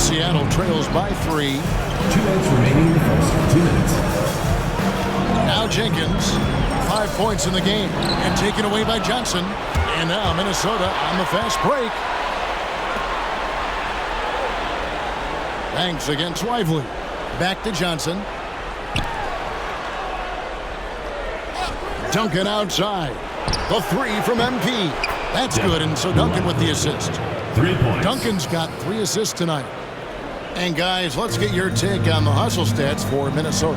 Seattle trails by 3. 2 minutes remaining in the first. 2 minutes. Now Jenkins, 5 points in the game, and taken away by Johnson. And now Minnesota on the fast break. Banks against Lively. Back to Johnson. Duncan outside. The 3 from MP. That's good, and so Duncan with the assist. 3 points. Duncan's got 3 assists tonight. And guys, let's get your take on the hustle stats for Minnesota.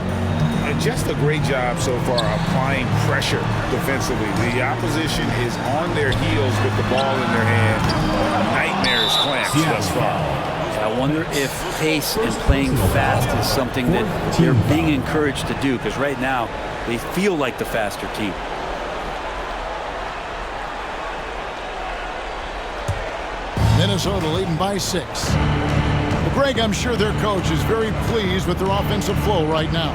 Just a great job so far applying pressure defensively. The opposition is on their heels with the ball in their hand. Nightmares clamps thus far. I wonder if pace and playing fast is something that they're being encouraged to do, because right now they feel like the faster team. Minnesota leading by 6. Well, Greg, I'm sure their coach is very pleased with their offensive flow right now.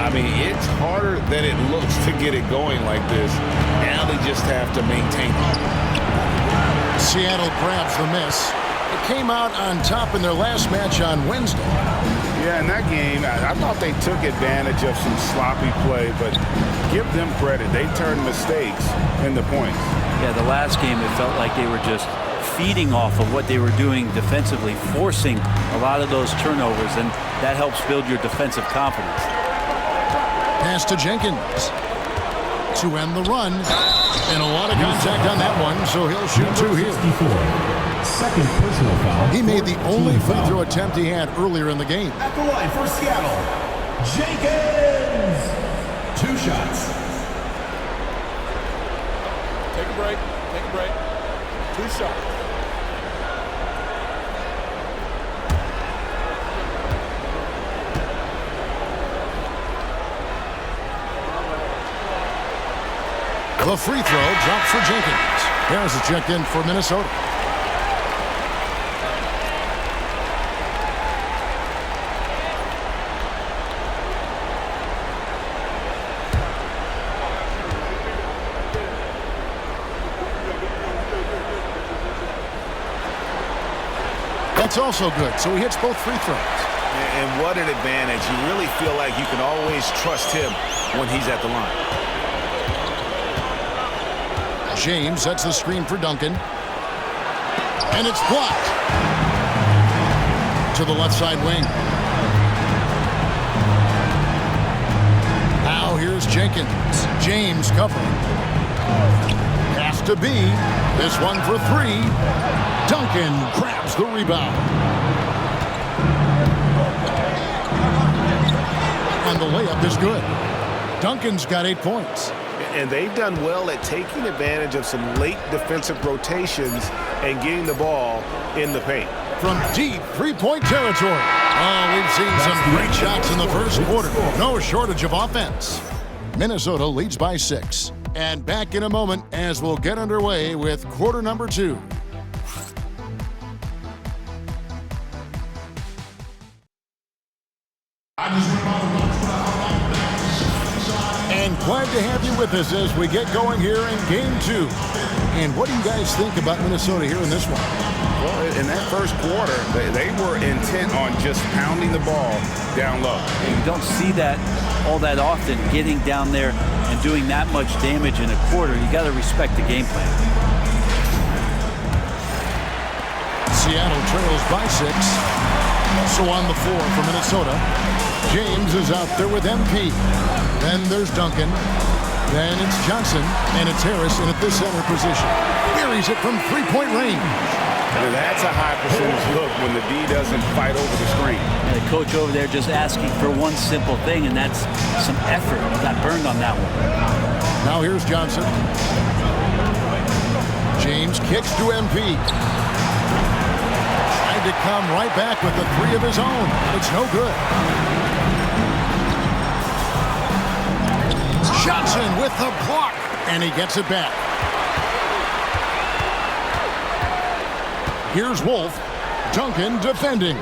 I mean, it's harder than it looks to get it going like this. Now they just have to maintain it. Seattle grabs the miss. It came out on top in their last match on Wednesday. Yeah, in that game, I thought they took advantage of some sloppy play, but give them credit. They turned mistakes into points. Yeah, the last game it felt like they were just feeding off of what they were doing defensively, forcing a lot of those turnovers, and that helps build your defensive confidence. Pass to Jenkins to end the run, and a lot of contact on that one, so he'll shoot 2 here. Second personal foul. He made the only free throw attempt he had earlier in the game. At the line for Seattle, Jenkins. 2 shots. Take a break. Take a break. 2 shots. The free throw drops for Jenkins. Harris is checked in for Minnesota. That's also good, so he hits both free throws. And what an advantage. You really feel like you can always trust him when he's at the line. James sets the screen for Duncan. And it's blocked. To the left side wing. Now here's Jenkins. James covering. Has to be. This one for 3. Duncan grabs the rebound. And the layup is good. Duncan's got 8 points. And they've done well at taking advantage of some late defensive rotations and getting the ball in the paint. From deep three-point territory. Oh, we've seen some great shots in the first quarter. No shortage of offense. Minnesota leads by 6. And back in a moment as we'll get underway with quarter number 2. And glad to have you with us as we get going here in game 2. And what do you guys think about Minnesota here in this one? Well, in that first quarter, they were intent on just pounding the ball down low. And you don't see that all that often, getting down there and doing that much damage in a quarter. You got to respect the game plan. Seattle trails by 6. So on the floor for Minnesota, James is out there with MP. Then there's Duncan. Then it's Johnson, and it's Harris in at the center position. Buries it from three-point range. And that's a high percentage look when the D doesn't fight over the screen. And the coach over there just asking for one simple thing, and that's some effort. He got burned on that one. Now here's Johnson. James kicks to MP. Tried to come right back with a 3 of his own. It's no good. Johnson with the block, and he gets it back. Here's Wolf. Duncan defending.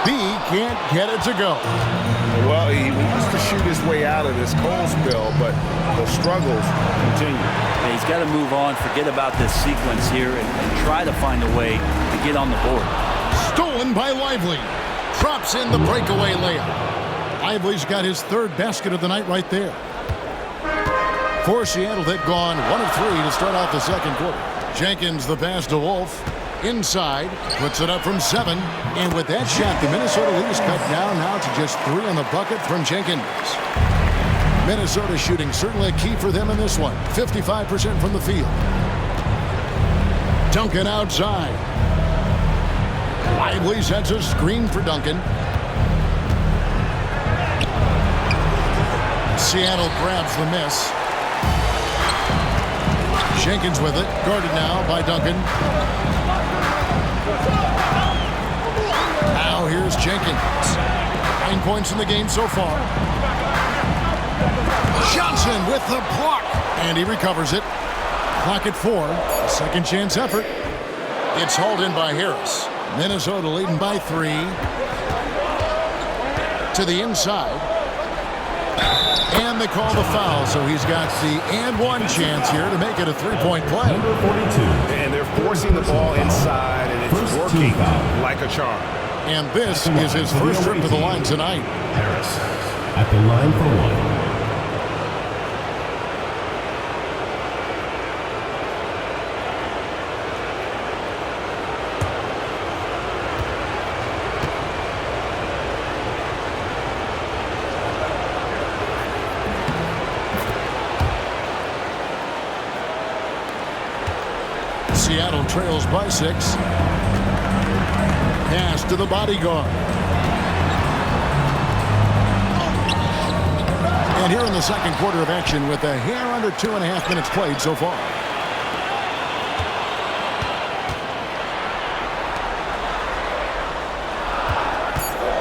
B can't get it to go. Well, he wants to shoot his way out of this cold spell, but the struggles continue. Yeah, he's got to move on, forget about this sequence here, and try to find a way to get on the board. Stolen by Lively. Drops in the breakaway layup. Lively's got his third basket of the night right there. For Seattle, they've gone 1 of 3 to start off the second quarter. Jenkins the pass to Wolf. Inside, puts it up from 7. And with that shot, the Minnesota lead is cut down now to just 3 on the bucket from Jenkins. Minnesota shooting certainly a key for them in this one. 55% from the field. Duncan outside. Lively sets a screen for Duncan. Seattle grabs the miss. Jenkins with it. Guarded now by Duncan. Now here's Jenkins. 9 points in the game so far. Johnson with the block. And he recovers it. Clock at 4. A second chance effort. It's hauled in by Harris. Minnesota leading by 3. To the inside. And they call the foul, so he's got the and one chance here to make it a 3-point play. Number 42. And they're forcing the ball inside, and it's working like a charm. And this is his first trip to the line tonight. Harris at the line for 1. Seattle trails by 6. Pass to the bodyguard. And here in the second quarter of action with a hair under 2.5 minutes played so far.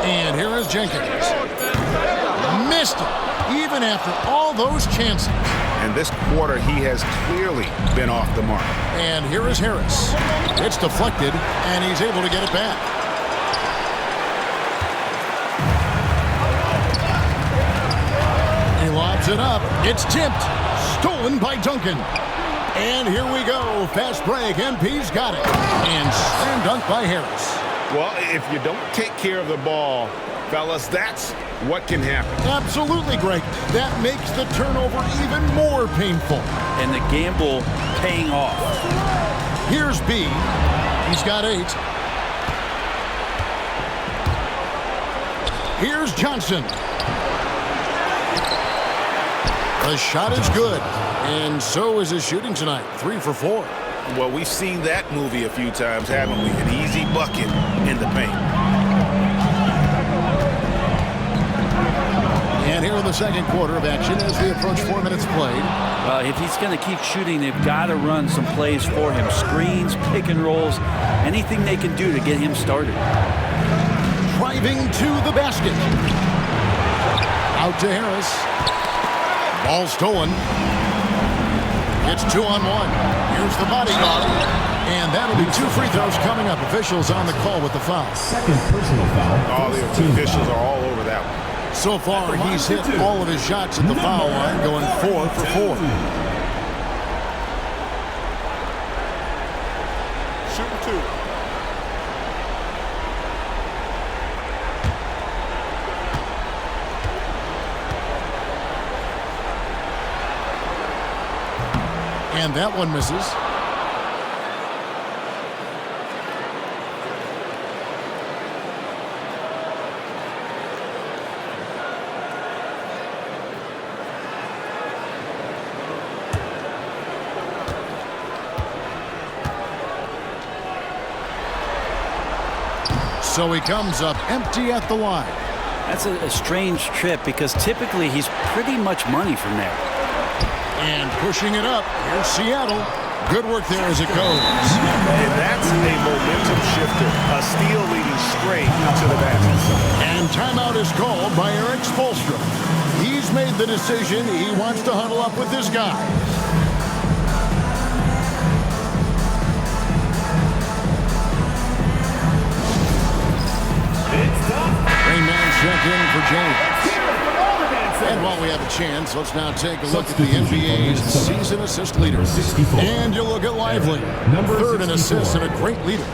And here is Jenkins. Missed it, even after all those chances. And this quarter, he has clearly been off the mark. And here is Harris. It's deflected, and he's able to get it back. He lobs it up. It's tipped. Stolen by Duncan. And here we go. Fast break. MP's got it. And slam dunk by Harris. Well, if you don't take care of the ball, fellas, that's what can happen. Absolutely, Greg. That makes the turnover even more painful. And the gamble paying off. Here's B. He's got 8. Here's Johnson. The shot is good. And so is his shooting tonight. 3 for 4. Well, we've seen that movie a few times, haven't we? An easy bucket in the paint. And here in the second quarter of action as we approach 4 minutes played. Well, if he's going to keep shooting, they've got to run some plays for him. Screens, pick and rolls, anything they can do to get him started. Driving to the basket. Out to Harris. Ball stolen. It's 2-on-1. Here's the bodyguard. And that'll be 2 free throws coming up. Officials on the call with the foul. Second personal foul. All the officials are all over that one. So far, he's hit all of his shots at the foul line, going 4 for 4. Shooting 2. And that one misses. So he comes up empty at the line. That's a strange trip because typically he's pretty much money from there. And pushing it up, here's Seattle. Good work there as it goes. And that's a momentum shifter. A steal leading straight to the basket. And timeout is called by Eric Spoelstra. He's made the decision. He wants to huddle up with this guy. Rainman check in for James. And while we have a chance, let's now take a look at the NBA's season assist leaders. And you look at Lively, third in assists and a great leader.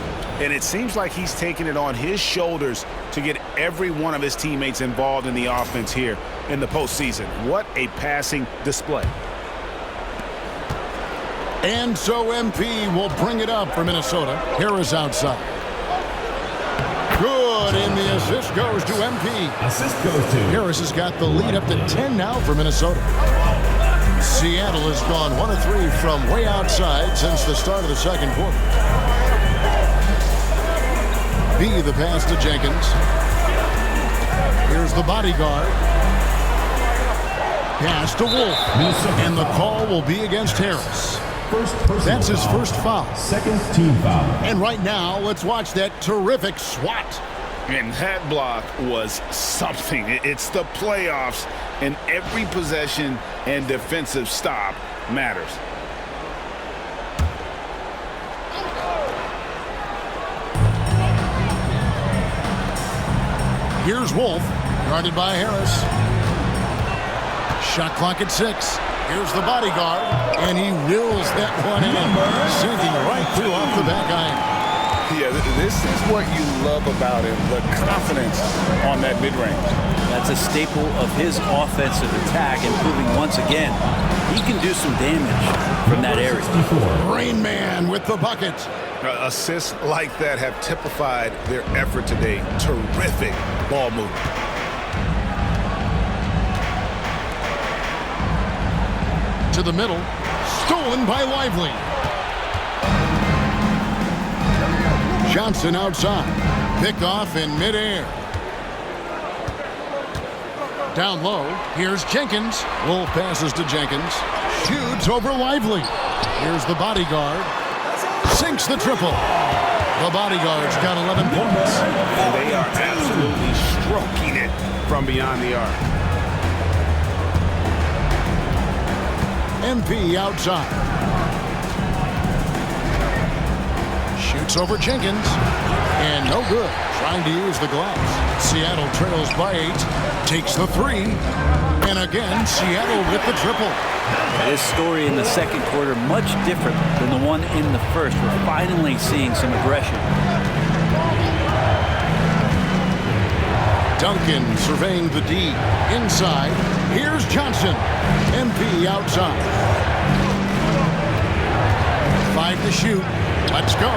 And it seems like he's taking it on his shoulders to get every one of his teammates involved in the offense here in the postseason. What a passing display. And so MP will bring it up for Minnesota. Harris outside. Good, and the assist goes to MP. Assist goes to Harris has got the lead up to 10 now for Minnesota. Seattle has gone 1 of 3 from way outside since the start of the second quarter. B, the pass to Jenkins. Here's the bodyguard. Pass to Wolf. And the call will be against Harris. That's his first foul. Second team foul. And right now, let's watch that terrific swat. And that block was something. It's the playoffs, and every possession and defensive stop matters. Here's Wolf, guarded by Harris. Shot clock at 6. Here's the bodyguard, and he reels that one in, sinking right through off the back iron. Yeah, this is what you love about him, the confidence on that mid-range. That's a staple of his offensive attack, and proving once again he can do some damage from that area. Rain Man with the bucket. Assists like that have typified their effort today. Terrific ball movement. To the middle, stolen by Lively. Johnson outside, picked off in midair. Down low, here's Jenkins. Wolf passes to Jenkins. Shoots over Lively. Here's the bodyguard. Sinks the triple. The bodyguard's got 11 points. And they are absolutely stroking it from beyond the arc. MP outside. Shoots over Jenkins. And no good. Trying to use the glass. Seattle trails by 8. Takes the 3. And again, Seattle with the triple. This story in the second quarter much different than the one in the first. We're finally seeing some aggression. Duncan surveying the D. Inside. Here's Johnson. MP outside. 5 to shoot. Let's go.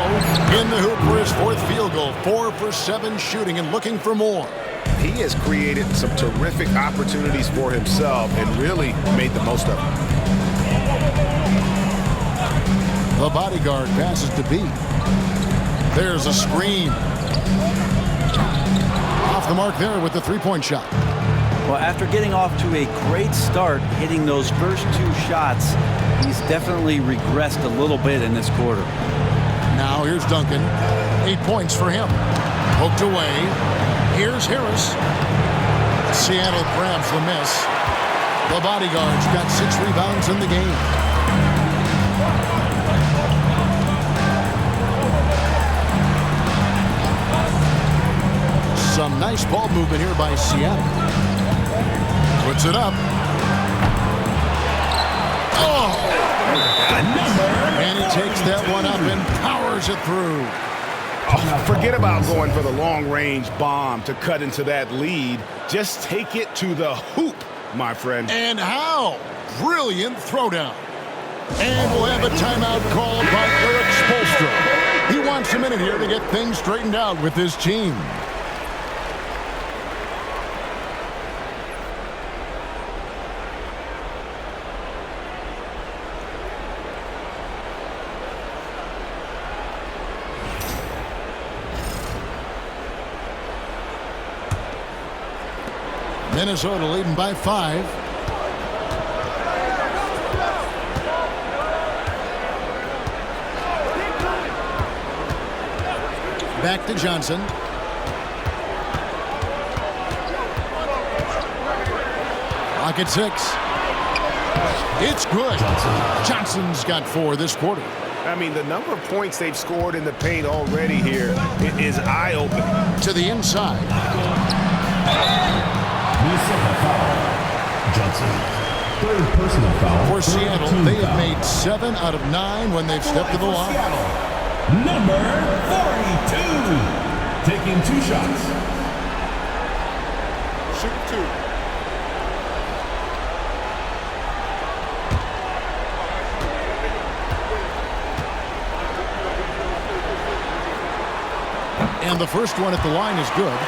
In the hoop for his 4th field goal. 4 for 7 shooting and looking for more. He has created some terrific opportunities for himself and really made the most of them. The bodyguard passes to B. There's a screen. Off the mark there with the 3-point shot. Well, after getting off to a great start, hitting those first 2 shots, he's definitely regressed a little bit in this quarter. Now here's Duncan. 8 points for him. Poked away. Here's Harris. Seattle grabs the miss. The bodyguard's got 6 rebounds in the game. Some nice ball movement here by Seattle. Puts it up. Oh! And he takes that one up and powers it through. Oh, forget about going for the long-range bomb to cut into that lead. Just take it to the hoop, my friend. And how? Brilliant throwdown. And we'll have a timeout called by Eric Spoelstra. He wants a minute here to get things straightened out with his team. Minnesota leading by 5. Back to Johnson. Clock at 6. It's good. Johnson's got 4 this quarter. I mean, the number of points they've scored in the paint already here is eye-opening. To the inside. Johnson. 3rd personal foul. For Seattle, they have made 7 out of 9 when they've stepped to the line. Number 42. 2. Taking 2 shots. Shoot 2. And the first one at the line is good.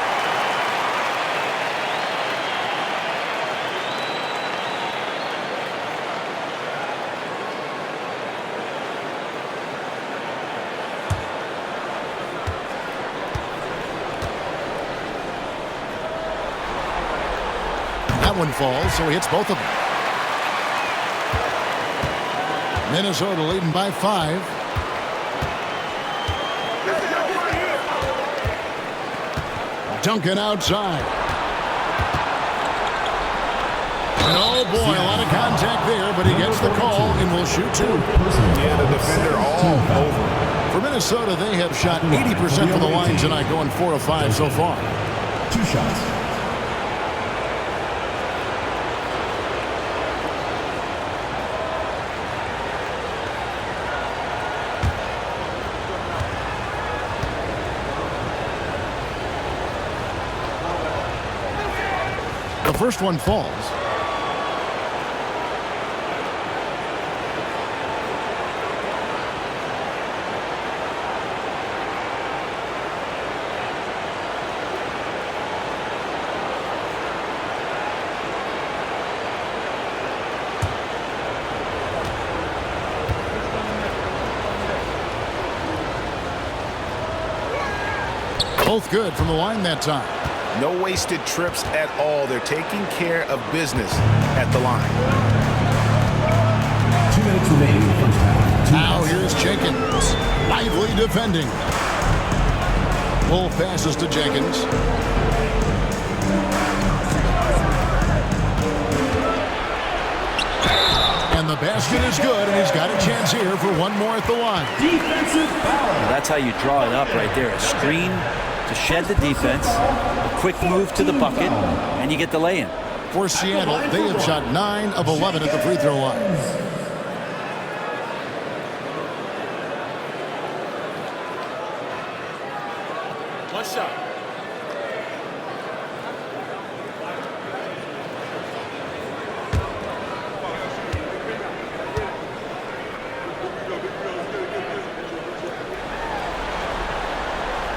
That one falls, so he hits both of them. Minnesota leading by 5. Duncan outside. And oh boy, a lot of contact there, but he gets the call and will shoot 2. Yeah, the defender all over. For Minnesota, they have shot 80% from the line tonight, going 4 of 5 so far. 2 shots. The first one falls. Both good from the line that time. No wasted trips at all. They're taking care of business at the line. 2 minutes remaining in the first half. Now here's Jenkins. Lively defending. Full passes to Jenkins. And the basket is good, and he's got a chance here for one more at the line. Defensive foul. That's how you draw it up right there. A screen to shed the defense, a quick move to the bucket, and you get the lay-in. For Seattle, they have shot 9 of 11 at the free throw line. One shot.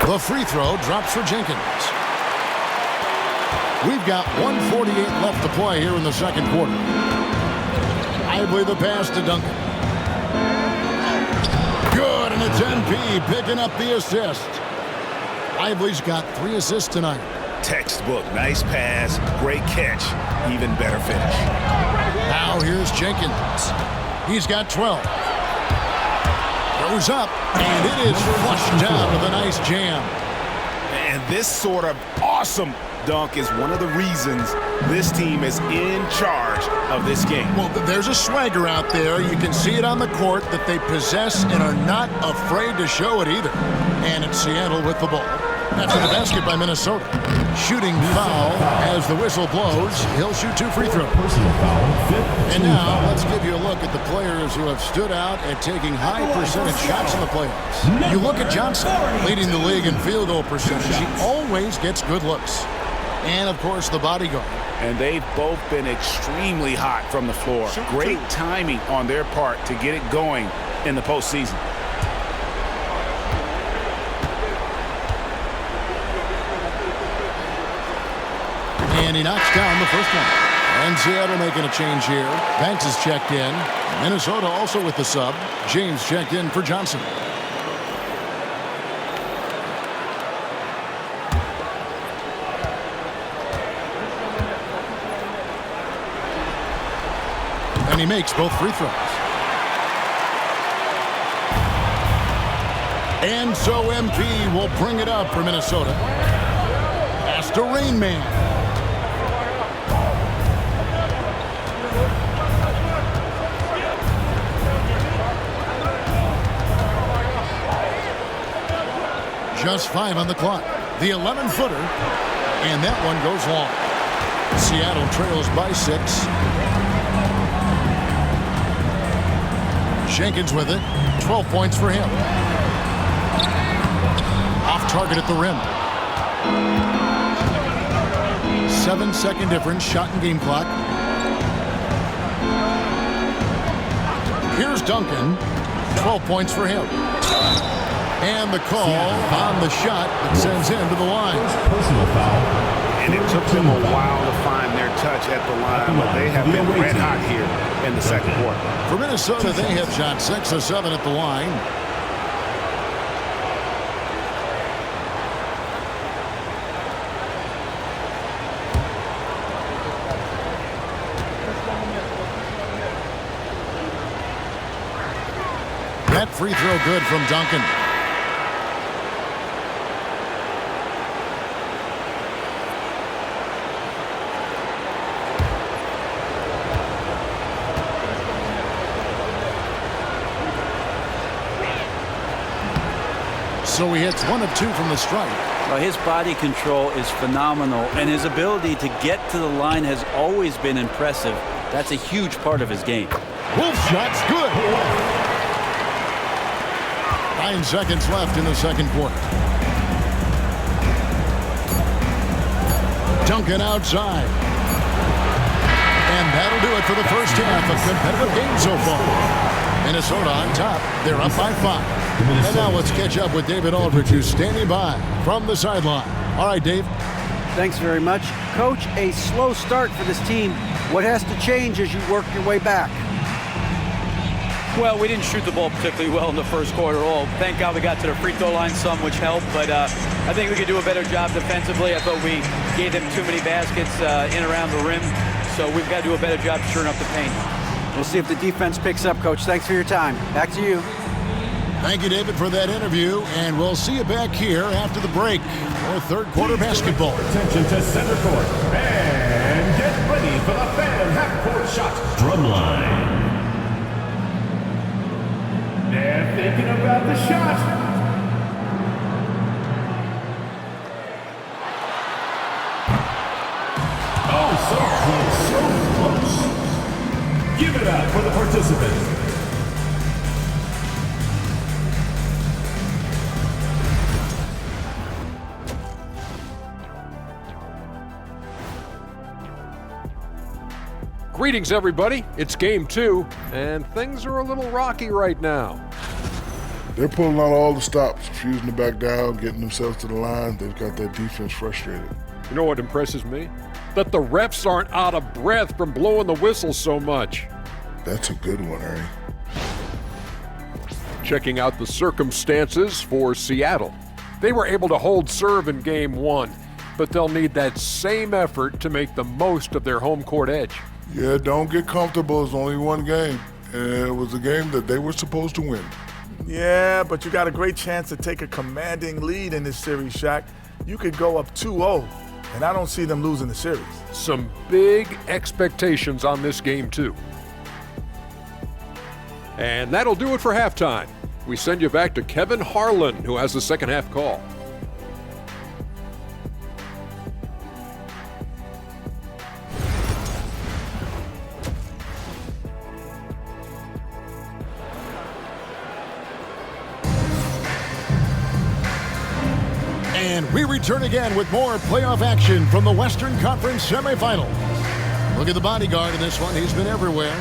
The free throw drops for Jenkins. We've got 1:48 left to play here in the second quarter. Lively the pass to Duncan. Good, and it's MP picking up the assist. Lively's got 3 assists tonight. Textbook, nice pass, great catch, even better finish. Now here's Jenkins. He's got 12. Goes up, and it is flushed down with a nice jam. And this sort of awesome dunk is one of the reasons this team is in charge of this game. Well, there's a swagger out there. You can see it on the court that they possess and are not afraid to show it either. And it's Seattle with the ball. After the basket by Minnesota. Shooting foul as the whistle blows. He'll shoot 2 free throws. Personal foul. And now let's give you a look at the players who have stood out at taking high percentage shots in the playoffs. You look at Johnson, leading the league in field goal percentage. He always gets good looks. And, of course, the bodyguard. And they've both been extremely hot from the floor. Great timing on their part to get it going in the postseason. And he knocks down the first one. And Seattle making a change here. Banks is checked in. Minnesota also with the sub. James checked in for Johnson. And he makes both free throws. And so MP will bring it up for Minnesota. That's the Rain Man. Just 5 on the clock. The 11-footer. And that one goes long. Seattle trails by 6. Jenkins with it. 12 points for him. Off target at the rim. 7-second difference, shot and game clock. Here's Duncan. 12 points for him. And the call on the shot that sends him to the line. Personal foul. And it took them a while to find their touch at the line, but they have been red hot here in the second quarter. For Minnesota, they have shot 6 of 7 at the line. That free throw good from Duncan. So he hits 1 of 2 from the strike. Well, his body control is phenomenal, and his ability to get to the line has always been impressive. That's a huge part of his game. Wolf shot's good. 9 seconds left in the second quarter. Duncan outside. And that'll do it for the first half. A competitive game so far. Minnesota on top. They're up by 5. And now let's catch up with David Aldridge, who's standing by from the sideline. All right, Dave. Thanks very much. Coach, a slow start for this team. What has to change as you work your way back? Well, we didn't shoot the ball particularly well in the first quarter at all. Thank God we got to the free throw line some, which helped. But I think we could do a better job defensively. I thought we gave them too many baskets in around the rim. So we've got to do a better job shoring up the paint. We'll see if the defense picks up, Coach. Thanks for your time. Back to you. Thank you, David, for that interview. And we'll see you back here after the break for third quarter basketball. Attention to center court. And get ready for the fan half-court shot. Drumline. They're thinking about the shot. Oh, so close, so close. Give it up for the participants. Greetings, everybody. It's game 2, and things are a little rocky right now. They're pulling out all the stops, refusing to back down, getting themselves to the line. They've got that defense frustrated. You know what impresses me? That the refs aren't out of breath from blowing the whistle so much. That's a good one, Ernie. Checking out the circumstances for Seattle. They were able to hold serve in game 1, but they'll need that same effort to make the most of their home court edge. Yeah, don't get comfortable. It's only one game. And it was a game that they were supposed to win. Yeah, but you got a great chance to take a commanding lead in this series, Shaq. You could go up 2-0, and I don't see them losing the series. Some big expectations on this game, too. And that'll do it for halftime. We send you back to Kevin Harlan, who has the second half call. And we return again with more playoff action from the Western Conference semifinals. Look at the bodyguard in this one. He's been everywhere.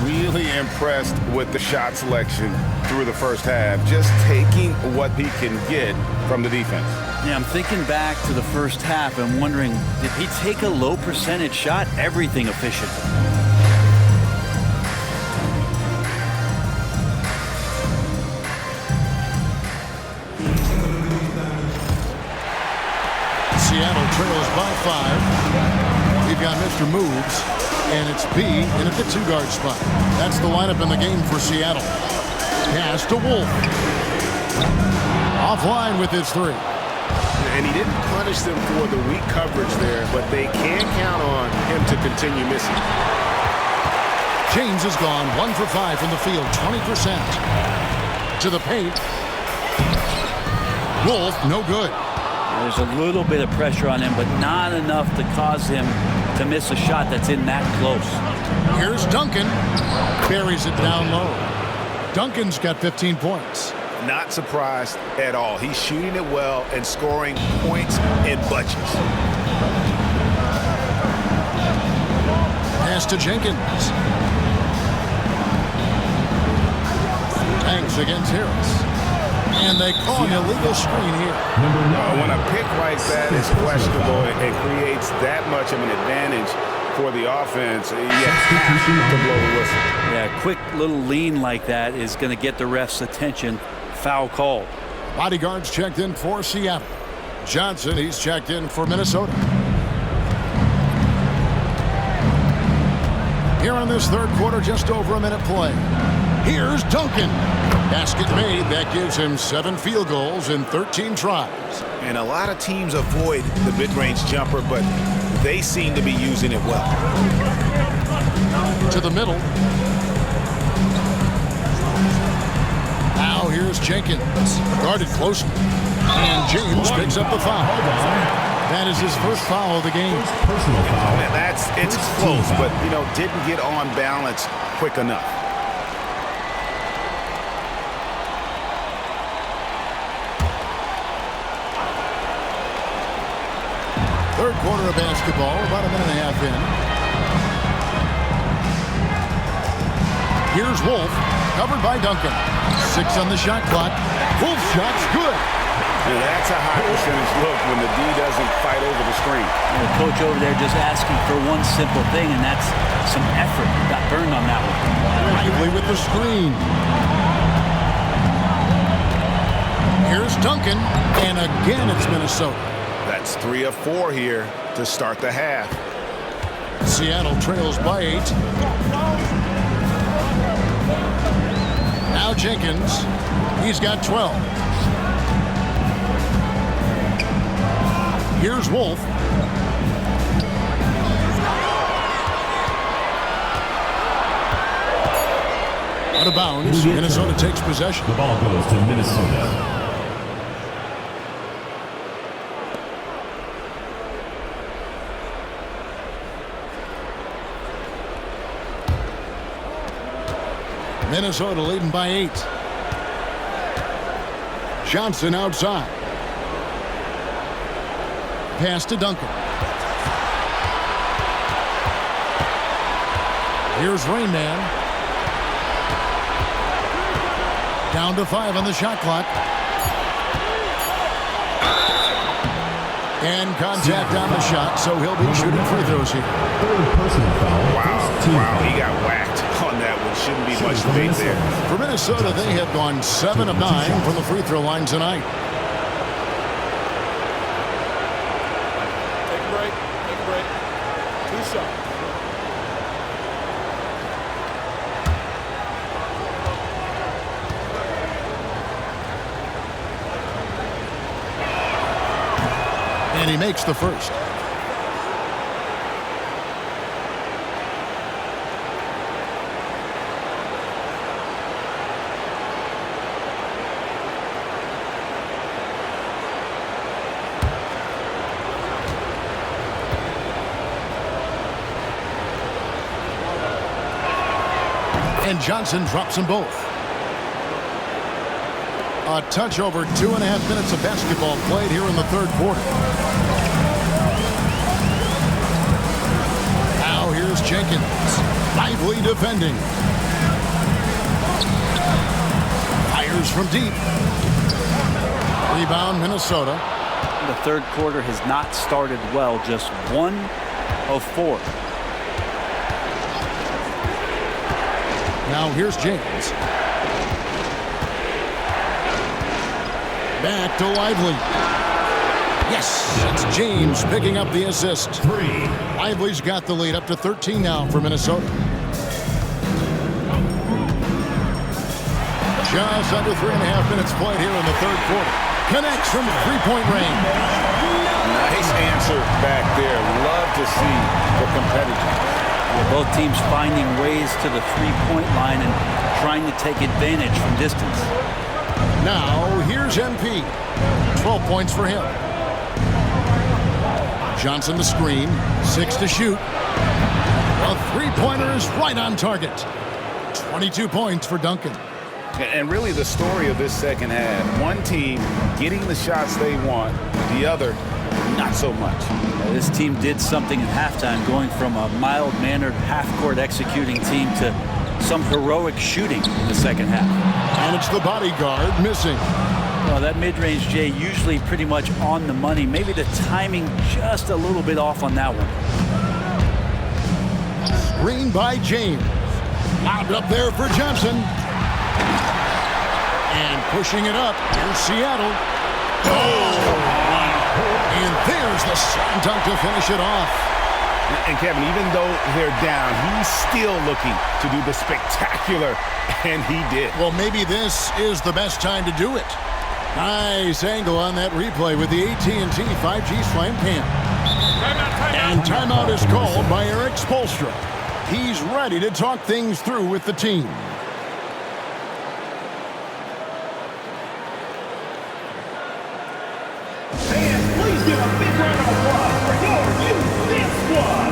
Really impressed with the shot selection through the first half, just taking what he can get from the defense. Yeah, I'm thinking back to the first half and wondering, did he take a low percentage shot? Everything efficient. Seattle trails by 5. We've got Mr. Moves, and it's B in at the 2-guard spot. That's the lineup in the game for Seattle. Pass to Wolf. Offline with his 3. And he didn't punish them for the weak coverage there, but they can count on him to continue missing. James has gone 1 for 5 from the field, 20%. To the paint. Wolf, no good. There's a little bit of pressure on him, but not enough to cause him to miss a shot that's in that close. Here's Duncan. Buries it down low. Duncan's got 15 points. Not surprised at all. He's shooting it well and scoring points in bunches. Pass to Jenkins. Banks against Harris. And they call an illegal screen here. When a pick like that is questionable, it creates that much of an advantage for the offense. You have to blow the whistle. Yeah, a quick little lean like that is going to get the ref's attention. Foul called. Bodyguards checked in for Seattle. Johnson, he's checked in for Minnesota. Here in this third quarter, just over a minute play. Here's Duncan. Basket made. That gives him 7 field goals in 13 tries. And a lot of teams avoid the mid-range jumper, but they seem to be using it well. To the middle. Now here's Jenkins. Guarded closely. And James picks up the foul. That is his first foul of the game. Personal foul. And it's close, but, didn't get on balance quick enough. Third quarter of basketball, about a minute and a half in. Here's Wolf, covered by Duncan. 6 on the shot clock. Wolf's shot's good. And that's a high percentage look when the D doesn't fight over the screen. And the coach over there just asking for one simple thing, and that's some effort. Got burned on that one. Lively with the screen. Here's Duncan, and again it's Minnesota. That's 3 of 4 here to start the half. Seattle trails by 8. Now Jenkins. He's got 12. Here's Wolf. Out of bounds. Minnesota takes possession. The ball goes to Minnesota. Minnesota leading by 8. Johnson outside. Pass to Duncan. Here's Rain Man. Down to 5 on the shot clock. And contact on the shot, so he'll be shooting free throws here. Third personal foul. Wow, he got whacked on that one. Shouldn't be much debate there. For Minnesota, they have gone 7 of 9 from the free throw line tonight. Take a break. Take a break. 2 shots. And he makes the first. And Johnson drops them both. A touch over 2.5 minutes of basketball played here in the third quarter. Now here's Jenkins. Lively defending. Fires from deep. Rebound Minnesota. The third quarter has not started well. Just 1 of 4. Now here's James. Back to Lively. Yes, it's James picking up the assist. 3. Lively's got the lead up to 13 now for Minnesota. Just under 3.5 minutes played here in the third quarter. Connects from three-point range. Nice answer back there. Love to see the competitiveness. Both teams finding ways to the three-point line and trying to take advantage from distance. Now, here's MP. 12 points for him. Johnson the screen. 6 to shoot. A three-pointer is right on target. 22 points for Duncan. And really the story of this second half, one team getting the shots they want, the other not so much. This team did something at halftime, going from a mild-mannered half-court executing team to some heroic shooting in the second half. And it's the bodyguard missing. Well, that mid-range, Jay, usually pretty much on the money. Maybe the timing just a little bit off on that one. Screen by James. Lobbed up there for Johnson. And pushing it up. Here's Seattle. Oh! And there's the slam dunk to finish it off. And Kevin, even though they're down, he's still looking to do the spectacular, and he did. Well, maybe this is the best time to do it. Nice angle on that replay with the AT&T 5G Slam Cam. And timeout is called by Eric Spoelstra. He's ready to talk things through with the team. Fans, please give a big round of applause for your UBA squad.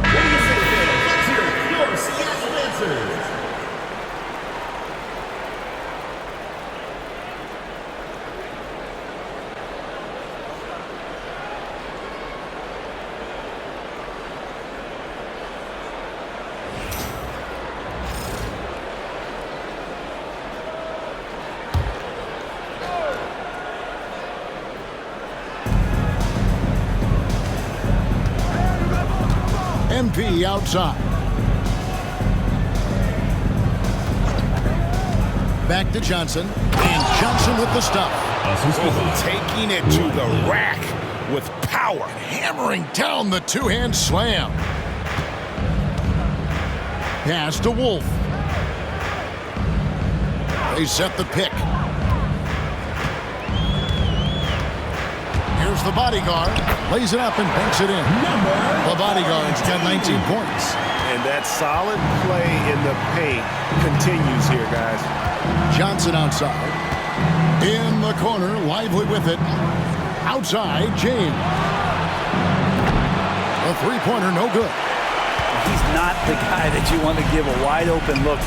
What do you say, fans? Let's hear it for your Seattle dancers. MP outside. Back to Johnson. And Johnson with the stop. Taking it to the rack with power. Hammering down the two-hand slam. Pass to Wolf. They set the pick. Here's the bodyguard. Lays it up and banks it in. The bodyguard's got 19 points. And that solid play in the paint continues here, guys. Johnson outside. In the corner, Lively with it. Outside, James. A three-pointer, no good. He's not the guy that you want to give a wide-open look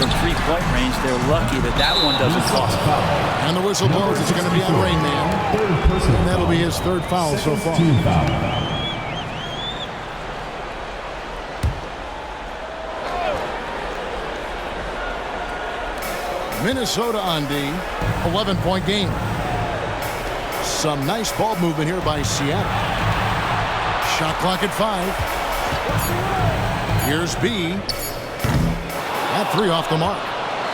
from three-point range. They're lucky that that one doesn't cost. And the whistle blows. It's going to be on Rain Man. And that'll be his third foul so far. Minnesota on D. 11-point game. Some nice ball movement here by Seattle. Shot clock at 5. Here's B. That three off the mark.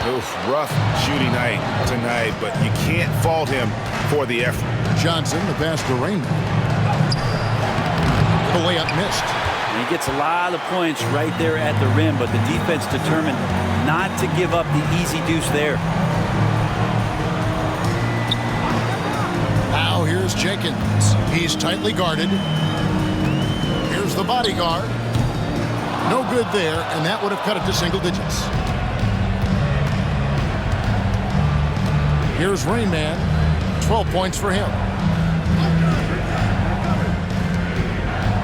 Oof, rough shooting night tonight, but you can't fault him for the effort. Johnson, the pass to Raymond. The layup missed. And he gets a lot of points right there at the rim, but the defense determined not to give up the easy deuce there. Now here's Jenkins. He's tightly guarded. Here's the bodyguard. No good there, and that would have cut it to single digits. Here's Rain Man. 12 points for him.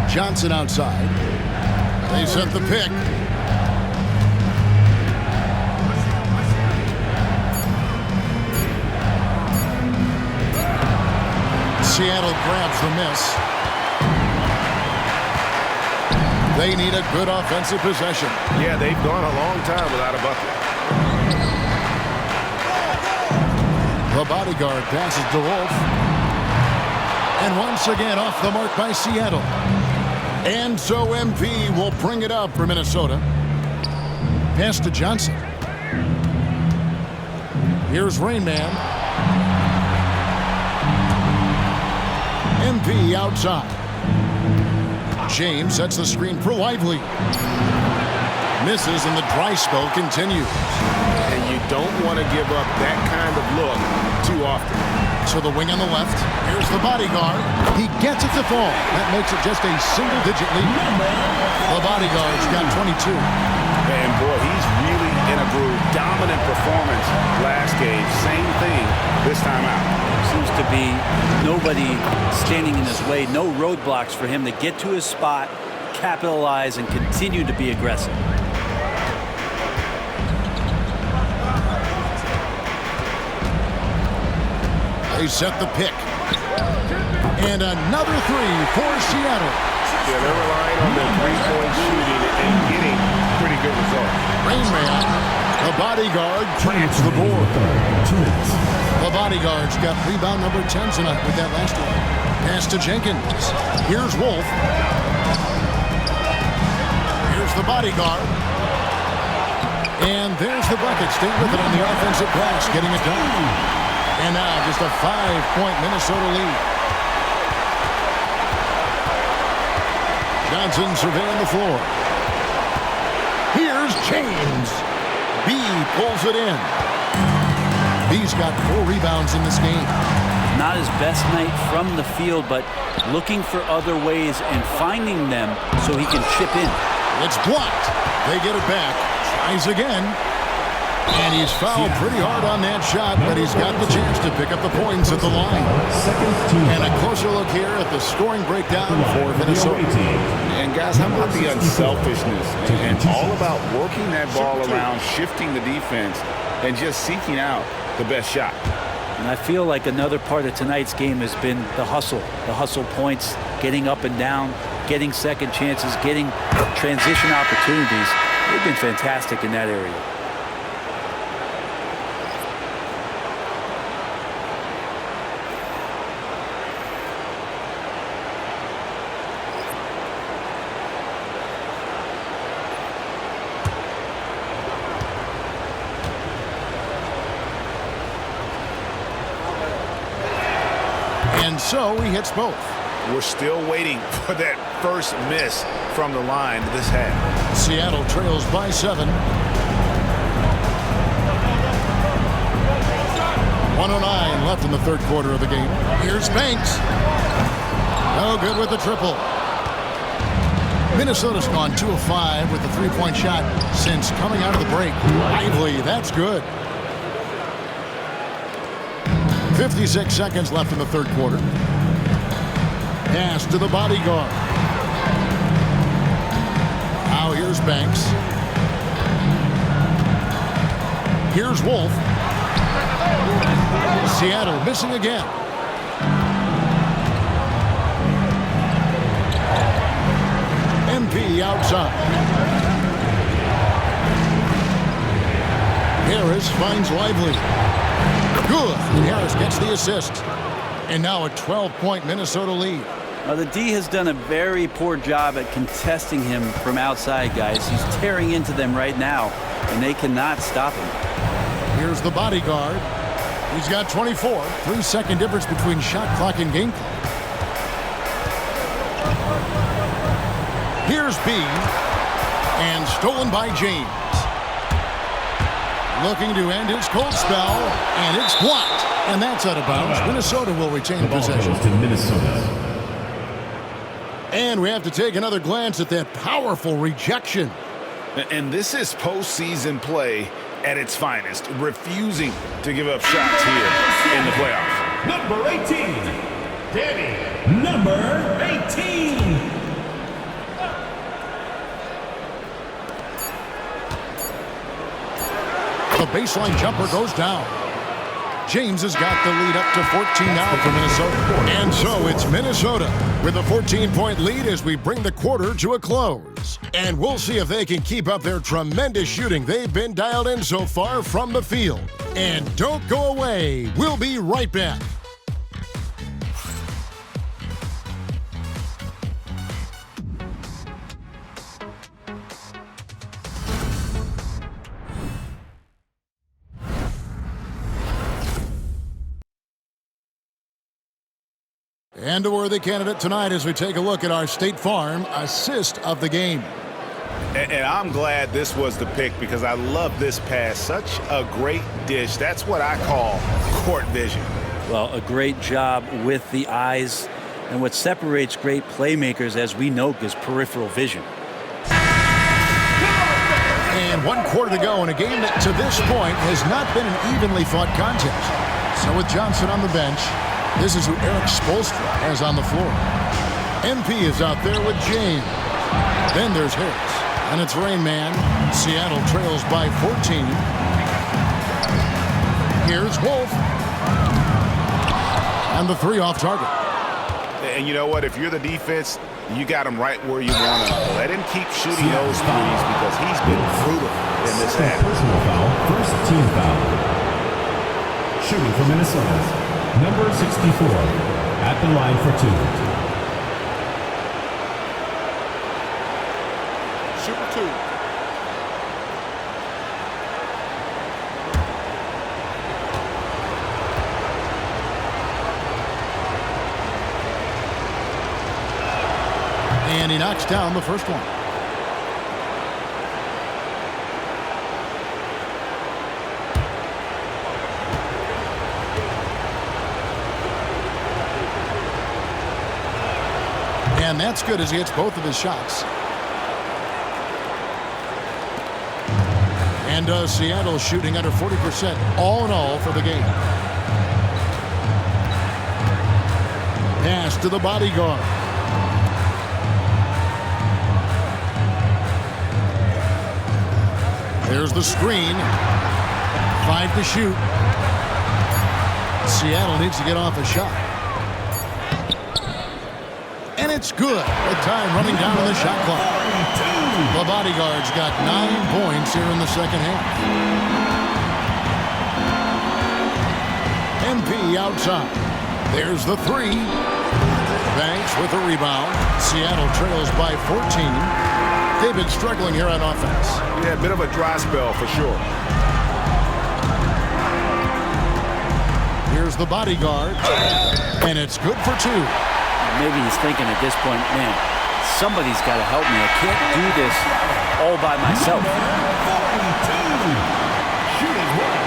Johnson outside. They set the pick. Seattle grabs the miss. They need a good offensive possession. Yeah, they've gone a long time without a bucket. The bodyguard passes to Wolf. And once again off the mark by Seattle. And so MP will bring it up for Minnesota. Pass to Johnson. Here's Rain Man. MP outside. James sets the screen for Lively. Misses and the dry spell continues. And you don't want to give up that kind of look too often. So the wing on the left. Here's the bodyguard. He gets it to fall. That makes it just a single-digit lead. The bodyguard's got 22. And boy, he's really in a groove. Dominant performance last game. Same thing this time out. Seems to be nobody standing in his way. No roadblocks for him to get to his spot, capitalize and continue to be aggressive. They set the pick. And another three for Seattle. Yeah, they're relying on their three-point shooting and getting pretty good results. Rainman, the bodyguard, plants the board. The bodyguard's got rebound number 10 tonight with that last one. Pass to Jenkins. Here's Wolf. Here's the bodyguard. And there's the bucket. Stay with it on the offensive pass, getting it done. And now just a 5-point Minnesota lead. Johnson surveying the floor. Here's James. B pulls it in. B's got 4 rebounds in this game. Not his best night from the field, but looking for other ways and finding them so he can chip in. It's blocked. They get it back. Tries again. And he's fouled pretty hard on that shot, but he's got the chance to pick up the points at the line. And a closer look here at the scoring breakdown for Minnesota. And guys, how about the unselfishness and all about working that ball around, shifting the defense, and just seeking out the best shot. And I feel like another part of tonight's game has been the hustle points, getting up and down, getting second chances, getting transition opportunities. They've been fantastic in that area. And so he hits both. We're still waiting for that first miss from the line this half. Seattle trails by 7. 1:09 left in the third quarter of the game. Here's Banks. No good with the triple. Minnesota's gone 2 of 5 with the three-point shot since coming out of the break. Lively, that's good. 56 seconds left in the third quarter. Pass to the bodyguard. Now here's Banks. Here's Wolf. Seattle missing again. MP outside. Harris finds Lively. Good. Harris gets the assist. And now a 12-point Minnesota lead. Now the D has done a very poor job at contesting him from outside, guys. He's tearing into them right now, and they cannot stop him. Here's the bodyguard. He's got 24. 3-second difference between shot clock and game clock. Here's B. And stolen by James. Looking to end his cold spell, and it's blocked. And that's out of bounds. Minnesota will retain possession. To Minnesota. And we have to take another glance at that powerful rejection. And this is postseason play at its finest, refusing to give up shots here in the playoffs. Number 18, Danny. Number 18. The baseline jumper goes down. James has got the lead up to 14 now for Minnesota. And so it's Minnesota with a 14-point lead as we bring the quarter to a close. And we'll see if they can keep up their tremendous shooting they've been dialed in so far from the field. And don't go away. We'll be right back. And a worthy candidate tonight as we take a look at our State Farm assist of the game. And I'm glad this was the pick because I love this pass. Such a great dish. That's what I call court vision. Well, a great job with the eyes. And what separates great playmakers, as we know, is peripheral vision. And 1 quarter to go in a game that to this point has not been an evenly fought contest. So with Johnson on the bench, this is who Eric Spoelstra has on the floor. MP is out there with James. Then there's Harris. And it's Rain Man. Seattle trails by 14. Here's Wolf. And the 3 off target. And you know what? If you're the defense, you got him right where you want him. Let him keep shooting those threes because he's been brutal in this half. Personal foul, first team foul. Shooting for Minnesota, number 64, at the line for 2. Shooting 2. And he knocks down the first one. And that's good as he hits both of his shots. And Seattle shooting under 40% all in all for the game. Pass to the bodyguard. There's the screen. 5 to shoot. Seattle needs to get off a shot. And it's good. The time running down on the shot clock. The bodyguard's got 9 points here in the second half. MP outside. There's the 3. Banks with a rebound. Seattle trails by 14. They've been struggling here on offense. Yeah, a bit of a dry spell for sure. Here's the bodyguard. And it's good for 2. Maybe he's thinking at this point, man, somebody's got to help me. I can't do this all by myself. 42, shooting 1.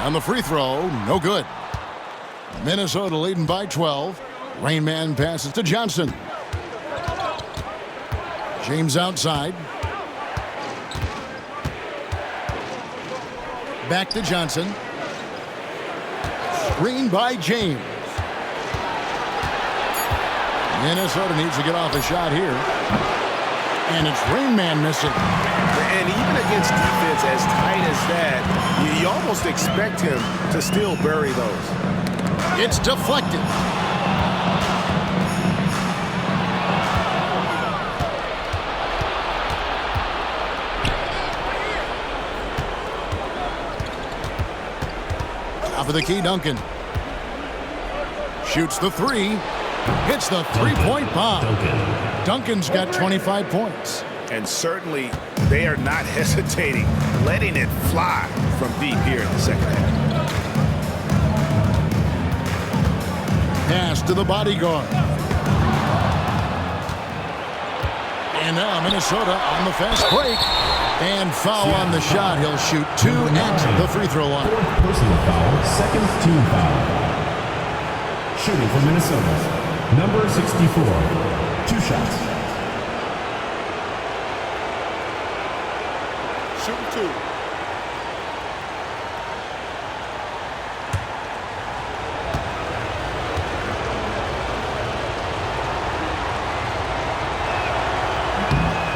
On the free throw, no good. Minnesota leading by 12. Rain Man passes to Johnson. James outside. Back to Johnson. Screen by James. Minnesota needs to get off a shot here. And it's Rain Man missing. And even against defense as tight as that, you almost expect him to still bury those. It's deflected. Top of the key, Duncan. Shoots the 3. Hits the 3-point bomb. Duncan's got 25 points. And certainly they are not hesitating, letting it fly from deep here in the second half. Pass to the bodyguard. And now Minnesota on the fast break. And foul on the shot. He'll shoot 2 at the free throw line. 4th personal foul, 2nd team foul. Shooting for Minnesota, number 64, 2 shots. Shooting 2.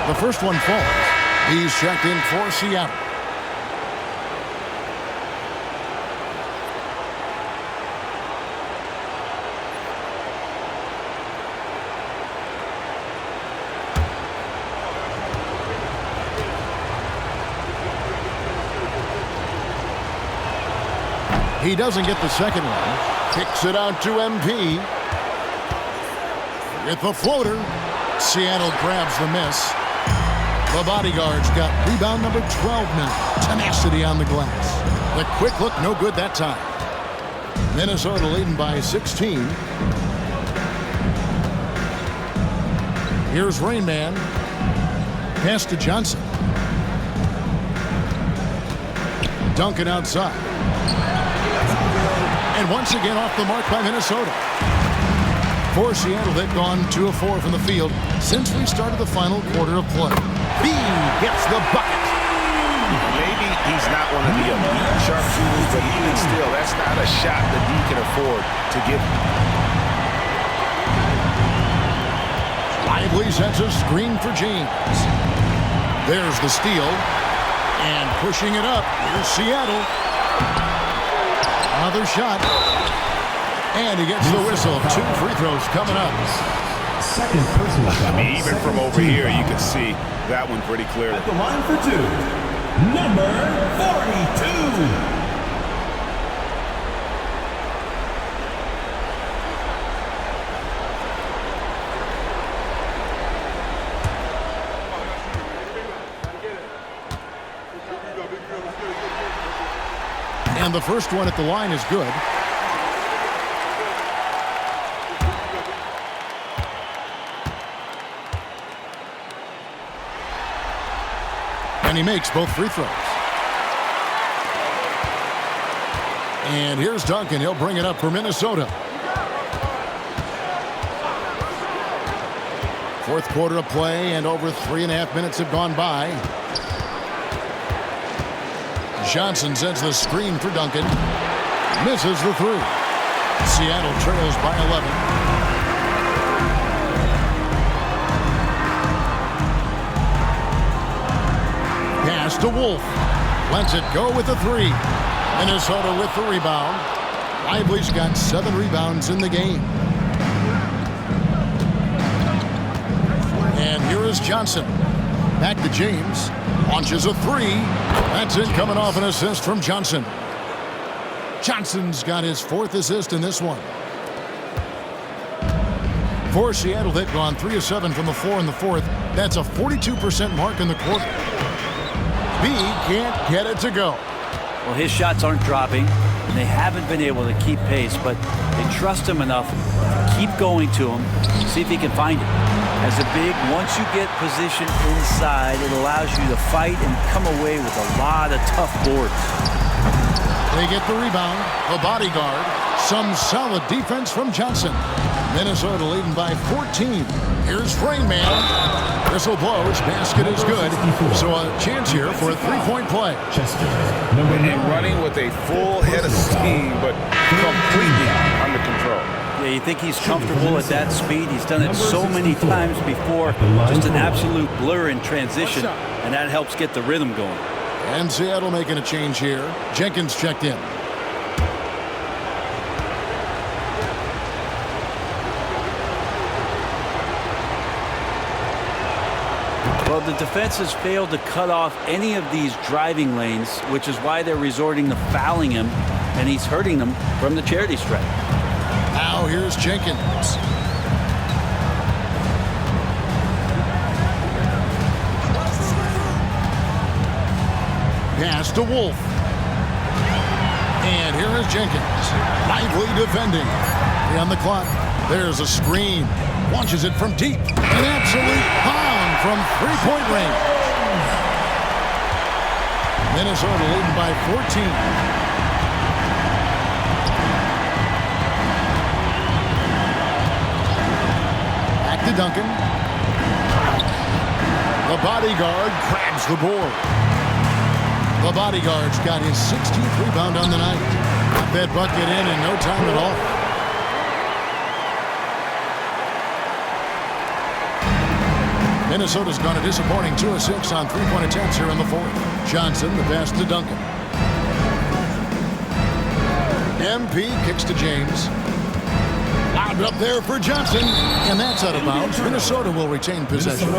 The first one falls. He's checked in for Seattle. He doesn't get the second one. Kicks it out to MP. With the floater. Seattle grabs the miss. The bodyguard's got rebound number 12 now. Tenacity on the glass. The quick look, no good that time. Minnesota leading by 16. Here's Rain Man. Pass to Johnson. Duncan outside. And once again off the mark by Minnesota. For Seattle, they've gone 2 of 4 from the field since we started the final quarter of play. B gets the bucket. Maybe he's not one of the elite sharpshooters, but even still, that's not a shot that he can afford to give. Lively sets a screen for James. There's the steal. And pushing it up. Here's Seattle. Another shot. And he gets the whistle. 2 free throws coming up. Second personal foul. I mean, even from over here, you can see that one pretty clearly. At the line for 2, number 42. And the first one at the line is good. And he makes both free throws. And here's Duncan. He'll bring it up for Minnesota. Fourth quarter of play, and over 3.5 minutes have gone by. Johnson sends the screen for Duncan. Misses the 3. Seattle trails by 11. Pass to Wolf. Lets it go with the 3. Minnesota with the rebound. Lively's got 7 rebounds in the game. And here is Johnson. Back to James. Launches a 3. That's it, coming off an assist from Johnson. Johnson's got his 4th assist in this one. For Seattle, they've gone 3 of 7 from the floor in the 4th. That's a 42% mark in the quarter. B can't get it to go. Well, his shots aren't dropping, and they haven't been able to keep pace, but they trust him enough to keep going to him, see if he can find it. As a big, once you get positioned inside, it allows you to fight and come away with a lot of tough boards. They get the rebound, the bodyguard, some solid defense from Johnson. Minnesota leading by 14. Here's Rain Man. Whistle blows, basket is good. So a chance here for a 3-point play. And running with a full head of steam, but completely under control. Yeah, you think he's comfortable at that speed. He's done it so many times before. Just an absolute blur in transition, and that helps get the rhythm going. And Seattle making a change here. Jenkins checked in. Well, the defense has failed to cut off any of these driving lanes, which is why they're resorting to fouling him, and he's hurting them from the charity stripe. Now here's Jenkins. Pass to Wolf. And here is Jenkins. Lively defending. 3 on the clock. There's a screen. Launches it from deep. An absolute pound from 3-point range. Minnesota leading by 14. Back to Duncan. The bodyguard grabs the board. The bodyguard's got his 16th rebound on the night. Got that bucket in no time at all. Minnesota's gone a disappointing 2 of 6 on 3-point attempts here in the 4th. Johnson, the pass to Duncan. MP kicks to James. Lobbed up there for Johnson, and that's out of bounds. Minnesota will retain possession.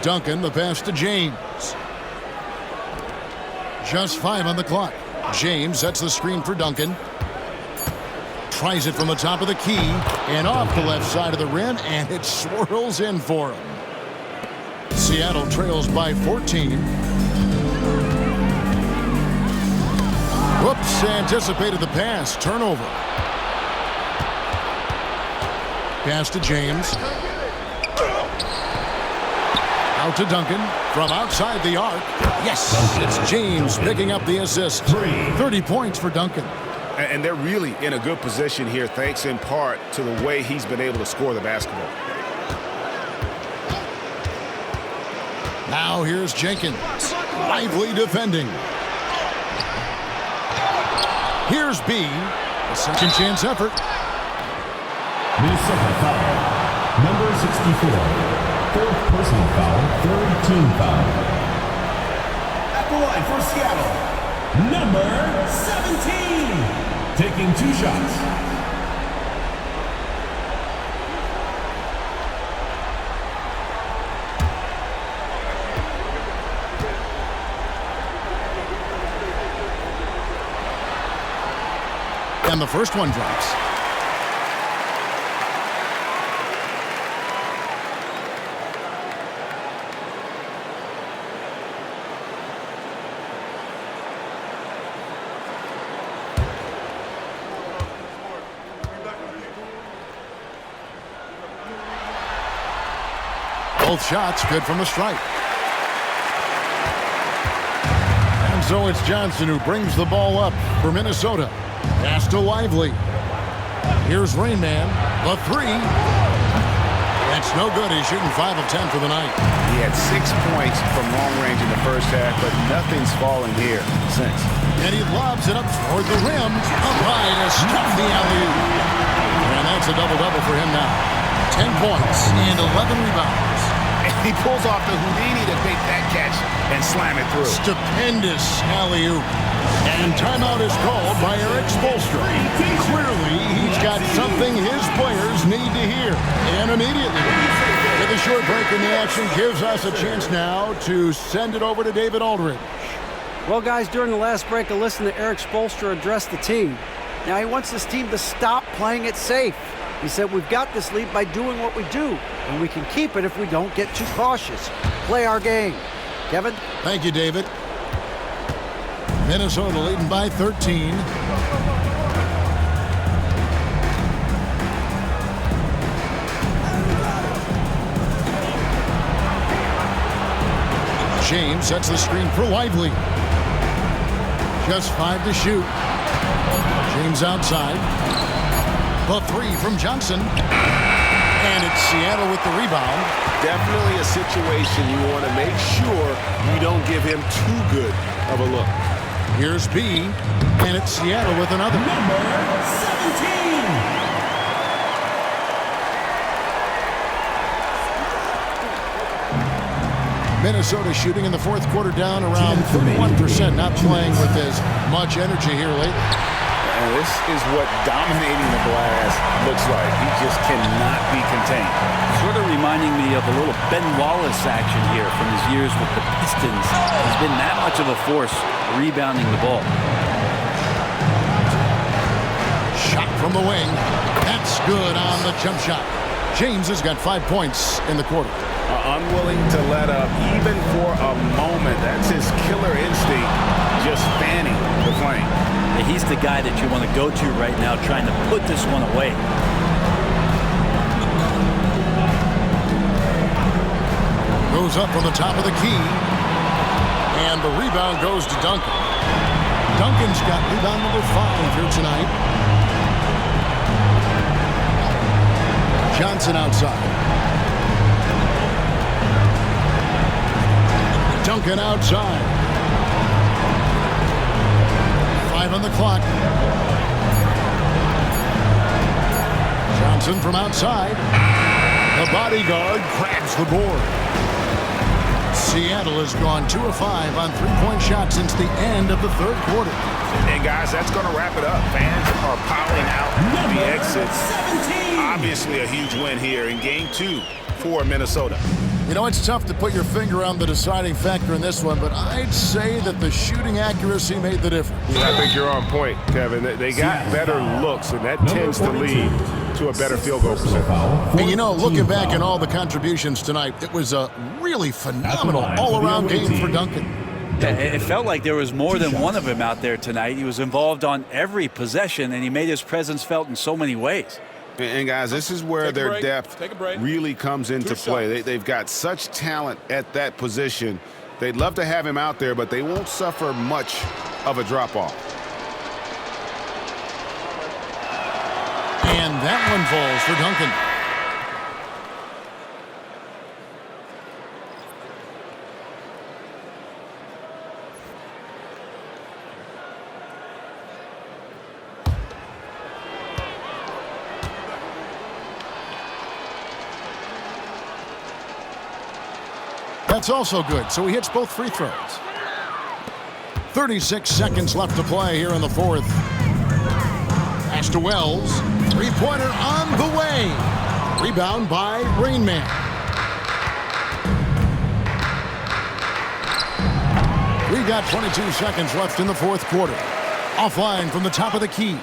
Duncan, the pass to James. Just 5 on the clock. James sets the screen for Duncan. Tries it from the top of the key and off the left side of the rim, and it swirls in for him. Seattle trails by 14. Whoops, anticipated the pass. Turnover. Pass to James. Out to Duncan from outside the arc. Yes, it's James picking up the assist. 30 points for Duncan. And they're really in a good position here, thanks in part to the way he's been able to score the basketball. Now here's Jenkins. Lively defending. Here's B. A second chance effort. Minnesota foul. Number 64. Fourth personal foul. Third team foul. At the line for Seattle. Number 17. Taking 2 shots. And the first one drops. Both shots good from the stripe. And so it's Johnson who brings the ball up for Minnesota. Pass to Lively. Here's Rainman. The three. That's no good. He's shooting 5 of 10 for the night. He had 6 points from long range in the first half, but nothing's fallen here since. And he lobs it up toward the rim. Up high to stuff the alley-oop. And that's a double-double for him now. 10 points and 11 rebounds. And he pulls off the Houdini to make that catch and slam it through. Stupendous alley-oop. And timeout is called by Eric Spoelstra. Clearly, he's got something his players need to hear. And immediately, with a short break in the action, gives us a chance now to send it over to David Aldridge. Well, guys, during the last break, I listened to Eric Spoelstra address the team. Now, he wants this team to stop playing it safe. He said, we've got this lead by doing what we do, and we can keep it if we don't get too cautious. Play our game. Kevin? Thank you, David. Minnesota leading by 13. James sets the screen for Lively. Just 5 to shoot. James outside. The three from Johnson. And it's Seattle with the rebound. Definitely a situation you want to make sure you don't give him too good of a look. Here's B, and it's Seattle with another. Number 17. Minnesota shooting in the fourth quarter down around 31%, not playing with as much energy here lately. And this is what dominating the glass looks like. He just cannot be contained. Sort of reminding me of a little Ben Wallace action here from his years with the Pistons. He's been that much of a force rebounding the ball. Shot from the wing. That's good on the jump shot. James has got 5 points in the quarter. Unwilling to let up even for a moment. That's his killer instinct, just fanning the flame. He's the guy that you want to go to right now, trying to put this one away. Goes up on the top of the key. And the rebound goes to Duncan. Duncan's got rebound number 5 here tonight. Johnson outside. Duncan outside. 5 on the clock. Johnson from outside. The bodyguard grabs the board. Seattle has gone 2 of 5 on three-point shots since the end of the third quarter. And guys, that's going to wrap it up. Fans are piling out the exits. 17. Obviously a huge win here in Game 2 for Minnesota. You know, it's tough to put your finger on the deciding factor in this one, but I'd say that the shooting accuracy made the difference. I think you're on point, Kevin. They got better looks, and that tends to lead to a better field goal percentage. And you know, looking back at all the contributions tonight, it was a really phenomenal all-around game for Duncan. Yeah, it felt like there was more than one of him out there tonight. He was involved on every possession, and he made his presence felt in so many ways. And guys, this is where their depth really comes into play. They've got such talent at that position. They'd love to have him out there, but they won't suffer much of a drop-off. And that one falls for Duncan. That's also good, so he hits both free throws. 36 seconds left to play here in the fourth. Pass to Wells. Three-pointer on the way. Rebound by Rainman. We got 22 seconds left in the fourth quarter. Offline from the top of the key.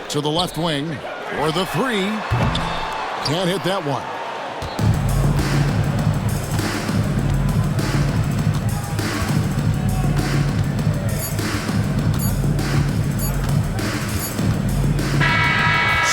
To the left wing for the three. Can't hit that one.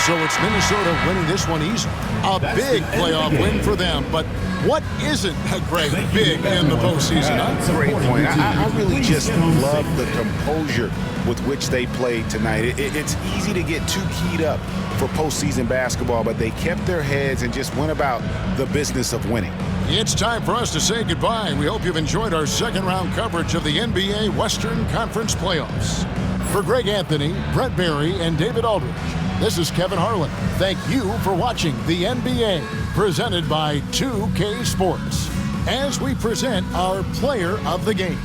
So it's Minnesota winning this one easy. A big playoff win for them. But what isn't a great big in the postseason? That's a great point. I really just love the composure with which they played tonight. It's easy to get too keyed up for postseason basketball, but they kept their heads and just went about the business of winning. It's time for us to say goodbye. We hope you've enjoyed our second round coverage of the NBA Western Conference Playoffs. For Greg Anthony, Brett Berry, and David Aldridge, this is Kevin Harlan. Thank you for watching the NBA, presented by 2K Sports, as we present our player of the game.